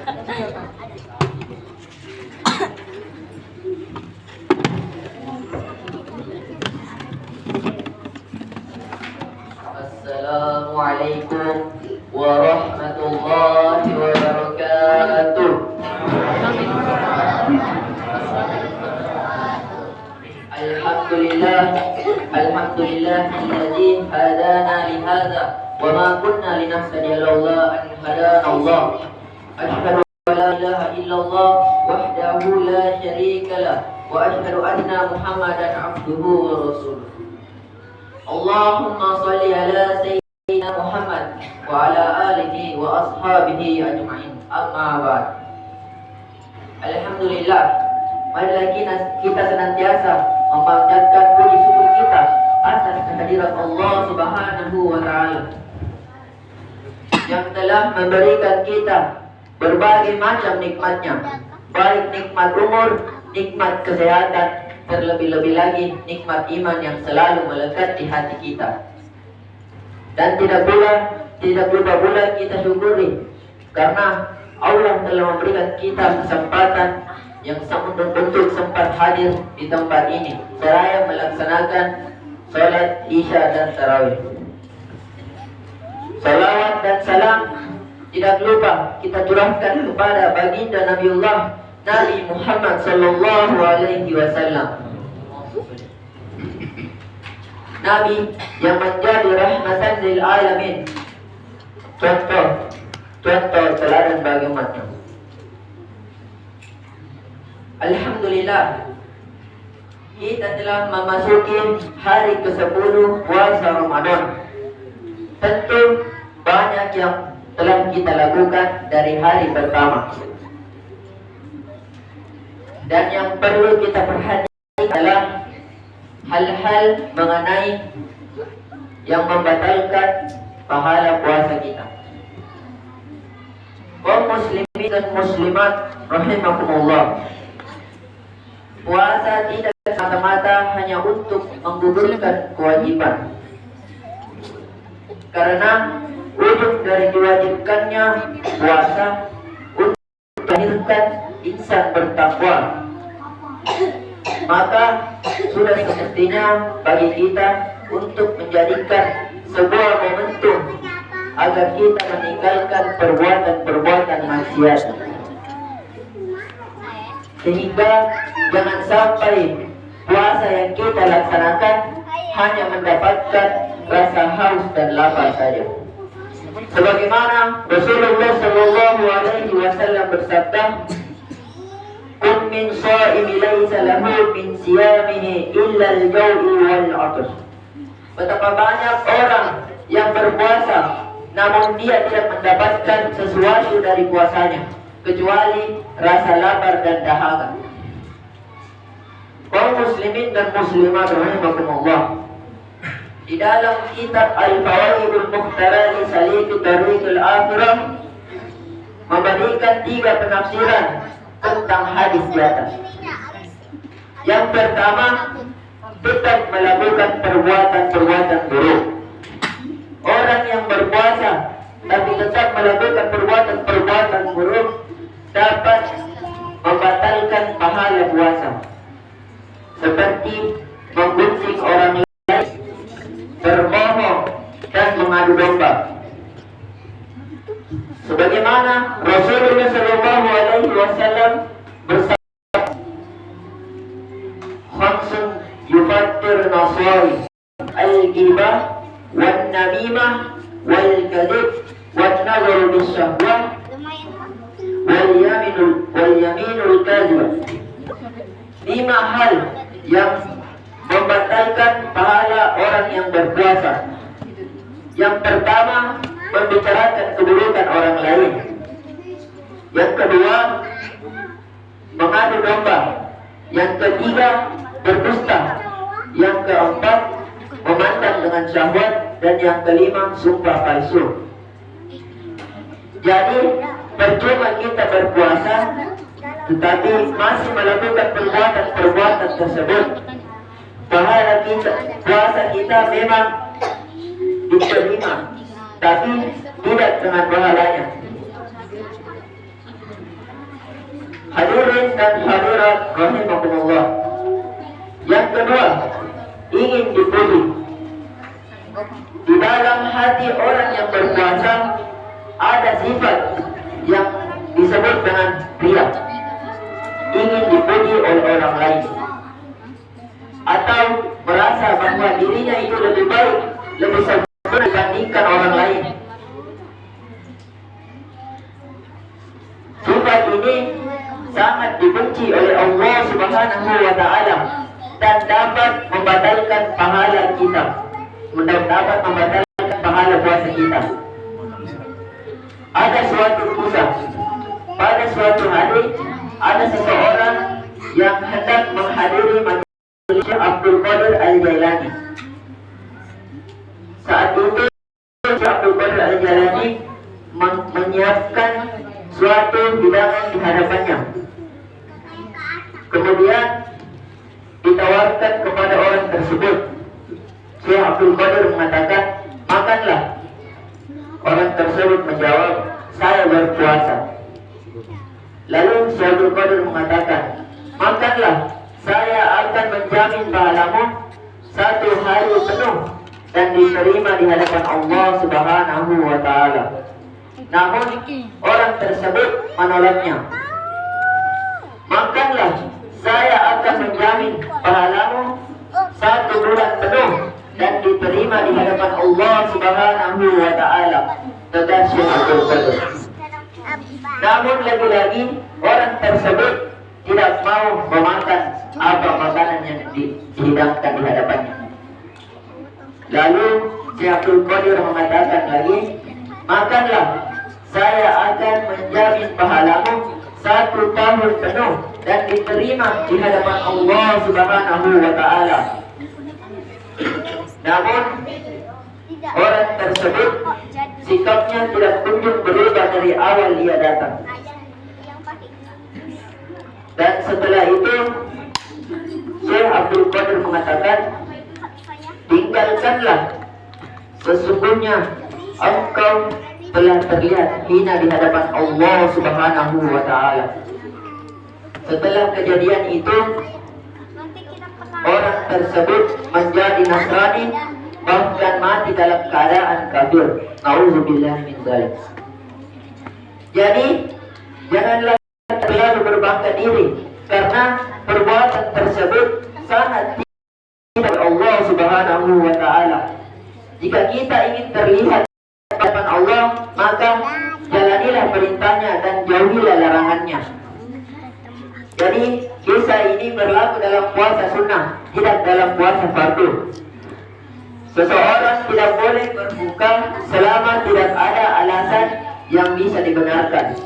Assalamualaikum warahmatullahi wabarakatuh. Alhamdulillahilladzi hadana lihadza wa ma kunna linahtadiya laula an hadana Allah. Asyhadu an la ilaha illallah wahdahu la syarika lah wa asyhadu anna Muhammadan abduhu wa rasuluh. Allahumma shalli ala sayyidina Muhammad wa ala alihi wa ashabihi ajma'in. Amma ba'd. Alhamdulillah, marilah kita senantiasa memanjatkan puji syukur kita atas kehadiran Allah Subhanahu wa taala yang telah memberikan kita berbagai macam nikmatnya, baik nikmat umur, nikmat kesehatan, terlebih-lebih lagi nikmat iman yang selalu melekat di hati kita. Dan tidak lupa pula kita syukuri karena Allah telah memberikan kita kesempatan yang untuk sempat hadir di tempat ini seraya melaksanakan salat Isya dan Tarawih. Salawat dan salam tidak lupa kita curahkan kepada baginda Nabiullah Nabi Muhammad sallallahu alaihi wasallam, Nabi yang menjadi rahmatan lil alamin, contoh teladan bagi umatnya. Alhamdulillah, kita telah memasuki hari ke-10 puasa Ramadan. Tentu banyak yang telah kita lakukan dari hari pertama. Dan yang perlu kita perhatikan adalah hal-hal mengenai yang membatalkan pahala puasa kita. Kaum muslimin dan muslimat rahimakumullah, puasa tidak semata-mata hanya untuk menggugurkan kewajiban, karena ujung dari diwajibkannya puasa untuk melahirkan insan bertakwa. Maka sudah semestinya bagi kita untuk menjadikan sebuah momentum agar kita meninggalkan perbuatan-perbuatan maksiat, sehingga jangan sampai puasa yang kita laksanakan hanya mendapatkan rasa haus dan lapar saja. Sebagaimana Rasulullah sallallahu alaihi wasallam bersabda, "Kun min shaimi laisa lahu min siyamihi illa al-jau'i wal 'atash." Betapa banyak orang yang berpuasa namun dia tidak mendapatkan sesuatu dari puasanya kecuali rasa lapar dan dahaga. Kaum muslimin dan muslimat rahimakumullah, di dalam kitab Al-Fawaidul Mukhtarah li Saliki Tariqil Akhirah memberikan 3 penafsiran tentang hadis di atas. Yang pertama, tetap melakukan perbuatan-perbuatan buruk. Orang yang berpuasa tapi tetap melakukan perbuatan-perbuatan buruk dapat membatalkan pahala puasa, seperti menggunjing orang lain, berbohong, dan mengadu domba. Sebagaimana Rasulullah sallallahu alaihi wasallam bersabda, "Khamsun yufattir nasai al-ghibah wan namimah wal kadhib wan nazaru bisyahwah wal yaminul kadhibah." 5 hal yang membatalkan pahala orang yang berpuasa. Yang pertama, membicarakan keburukan orang lain. Yang kedua, mengadu domba. Yang ketiga, berdusta. Yang keempat, memandang dengan syahwat. Dan yang kelima, sumpah palsu. Jadi percuma kita berpuasa tetapi masih melakukan perbuatan tersebut, pahala kita, puasa kita memang diterima, tapi tidak dengan pahalanya. Hadirin dan hadirat rahimakumullah. Yang kedua, ingin dipuji. Di dalam hati orang yang berpuasa ada sifat yang disebut dengan riya, ingin dipuji oleh orang lain, atau merasa bahwa dirinya itu lebih baik, lebih sempurna dibandingkan orang lain. Sifat ini sangat dibenci oleh Allah Subhanahu wa Ta'ala dan dapat membatalkan pahala kita, dapat membatalkan pahala puasa kita. Ada suatu kisah, pada suatu hari ada seseorang yang hendak menghadiri majelis Abdul Qadir Al-Jailani. Saat itu Abdul Qadir Al-Jailani menyiapkan suatu hidangan di hadapannya. Kemudian ditawarkan kepada orang tersebut. Syekh Abdul Qadir mengatakan, makanlah. Orang tersebut menjawab, saya berpuasa. Lalu Syekh Abdul Qadir mengatakan, makanlah, saya akan menjamin pahalamu 1 hari penuh dan diterima di hadapan Allah Subhanahu wa Ta'ala. Namun orang tersebut menolaknya. Makanlah, saya akan menjamin pahalamu 1 bulan penuh dan diterima di hadapan Allah Subhanahu wa Ta'ala, kata Syekh Abdul Qadir. Namun lagi-lagi orang tersebut tidak mau memakan apa makanan yang dihidangkan di hadapannya. Lalu Syekh Abdul Qadir mengatakan lagi, makanlah, saya akan menjamin pahalamu 1 tahun penuh dan diterima di hadapan Allah Subhanahu wa Ta'ala. Namun orang tersebut sikapnya tidak kunjung berubah dari awal dia datang. Dan setelah itu Syekh Abdul Qadir mengatakan, tinggalkanlah, sesungguhnya engkau telah terlihat hina di hadapan Allah Subhanahu wa Ta'ala. Setelah kejadian itu, orang tersebut menjadi Nasrani, bahkan mati dalam keadaan kafir. Nauzubillah min dzalik. Jadi janganlah terlalu berbangga diri karena perbuatan tersebut sangat tidak Allah Subhanahu wa Ta'ala. Jika kita ingin terlihat di hadapan Allah, maka jalanilah perintahnya dan jauhilah larangannya. Jadi kisah ini berlaku dalam puasa sunnah, tidak dalam puasa fardu. Seseorang tidak boleh berbuka selama tidak ada alasan yang bisa dibenarkan.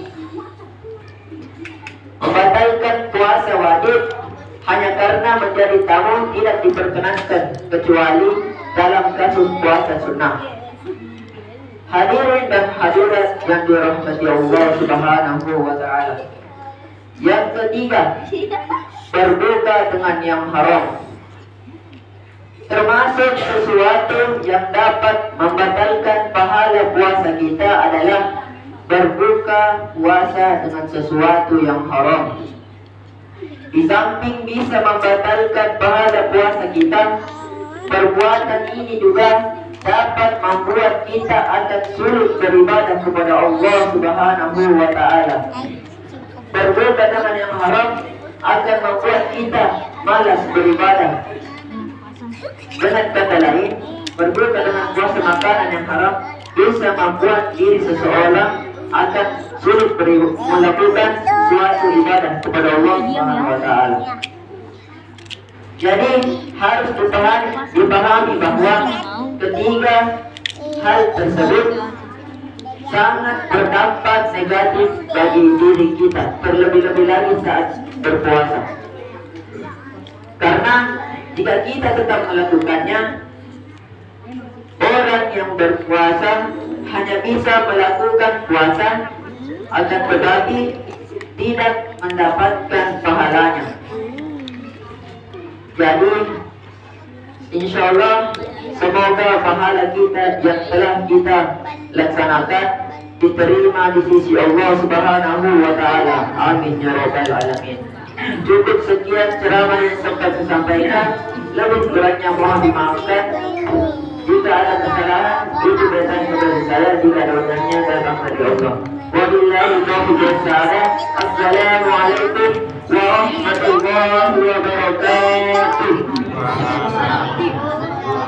Membatalkan puasa wajib hanya karena menjadi tamu tidak diperkenankan kecuali dalam kasus puasa sunnah. Hadirin dan hadirat yang dirahmati Allah Subhanahu wa Ta'ala. Yang ketiga, berbuka dengan yang haram. Termasuk sesuatu yang dapat membatalkan pahala puasa kita adalah berbuka puasa dengan sesuatu yang haram. Di samping bisa membatalkan pahala puasa kita, perbuatan ini juga dapat membuat kita akan sulit beribadah kepada Allah Subhanahu wa Ta'ala. Berbuka dengan yang haram akan membuat kita malas beribadah. Dengan kata lain, berbuka dengan puasa makanan yang haram bisa membuat diri seseorang akan sulit melakukan suatu ibadah kepada Allah Subhanahu wa Ta'ala. Jadi harus dipahami bahwa ketiga hal tersebut sangat berdampak negatif bagi diri kita, terlebih-lebih lagi saat berpuasa. Karena jika kita tetap melakukannya, orang yang berpuasa hanya bisa melakukan puasa, akan tetapi tidak mendapatkan pahalanya. Jadi insya Allah semoga pahala kita yang telah kita laksanakan diterima di sisi Allah Subhanahu wa Ta'ala. Amin ya Rabbal Alamin. Cukup sekian ceramah yang sempat saya sampaikan. Lebih kurangnya mohon dimaafkan. Jika ada kesalahan, itu bertanya kepada saya. Jika ada undangannya, datang dari Allah. Wabillahi taufiq wal hidayah. Assalamualaikum